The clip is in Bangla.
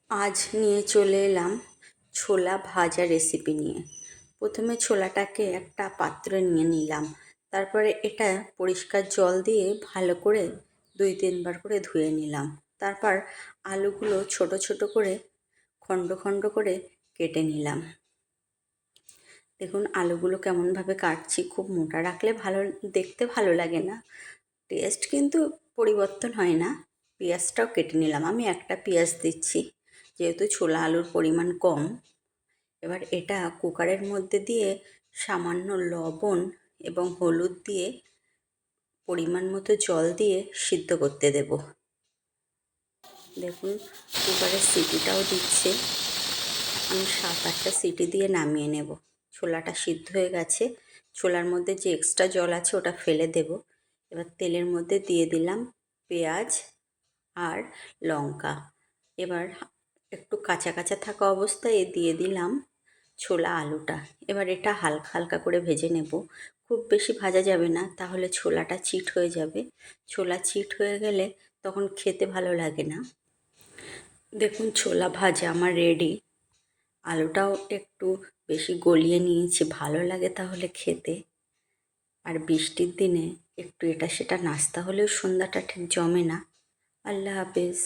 আজ নিয়ে চলে এলাম ছোলা ভাজা রেসিপি নিয়ে। প্রথমে ছোলাটাকে একটা পাত্রে নিয়ে নিলাম। তারপরে এটা পরিষ্কার জল দিয়ে ভালো করে 2-3 বার করে ধুয়ে নিলাম। তারপর আলুগুলো ছোট ছোট করে খণ্ড খণ্ড করে কেটে নিলাম। দেখুন আলুগুলো কেমনভাবে কাটছি। খুব মোটা রাখলে দেখতে ভালো লাগে না, টেস্ট কিন্তু পরিবর্তন হয় না। পেঁয়াজটাও কেটে নিলাম। আমি একটা পেঁয়াজ দিচ্ছি, যেহেতু ছোলা আলুর পরিমাণ কম। এবার এটা কুকারের মধ্যে দিয়ে সামান্য লবণ এবং হলুদ দিয়ে পরিমাণ মতো জল দিয়ে সিদ্ধ করতে দেব। দেখুন কুকারের সিটিটাও দিচ্ছে। আমি 7-8টা সিটি দিয়ে নামিয়ে নেব। ছোলাটা সিদ্ধ হয়ে গেছে। ছোলার মধ্যে যে এক্সট্রা জল আছে ওটা ফেলে দেব। এবার তেলের মধ্যে দিয়ে দিলাম পেঁয়াজ আর লঙ্কা। এবার একটু কাঁচা কাঁচা থাকা অবস্থায় দিয়ে দিলাম ছোলা আলুটা। এবার এটা হালকা হালকা করে ভেজে নেব। খুব বেশি ভাজা যাবে না, তাহলে ছোলাটা চিট হয়ে যাবে। ছোলা চিট হয়ে গেলে তখন খেতে ভালো লাগে না। দেখুন ছোলা ভাজা আমার রেডি। আলুটাও একটু বেশি গলিয়ে নিয়েছি, ভালো লাগে তাহলে খেতে। আর বৃষ্টির দিনে একটু এটা সেটা নাস্তা হলেও সন্ধ্যাটা ঠিক জমে না। আল্লাহ হাফেজ।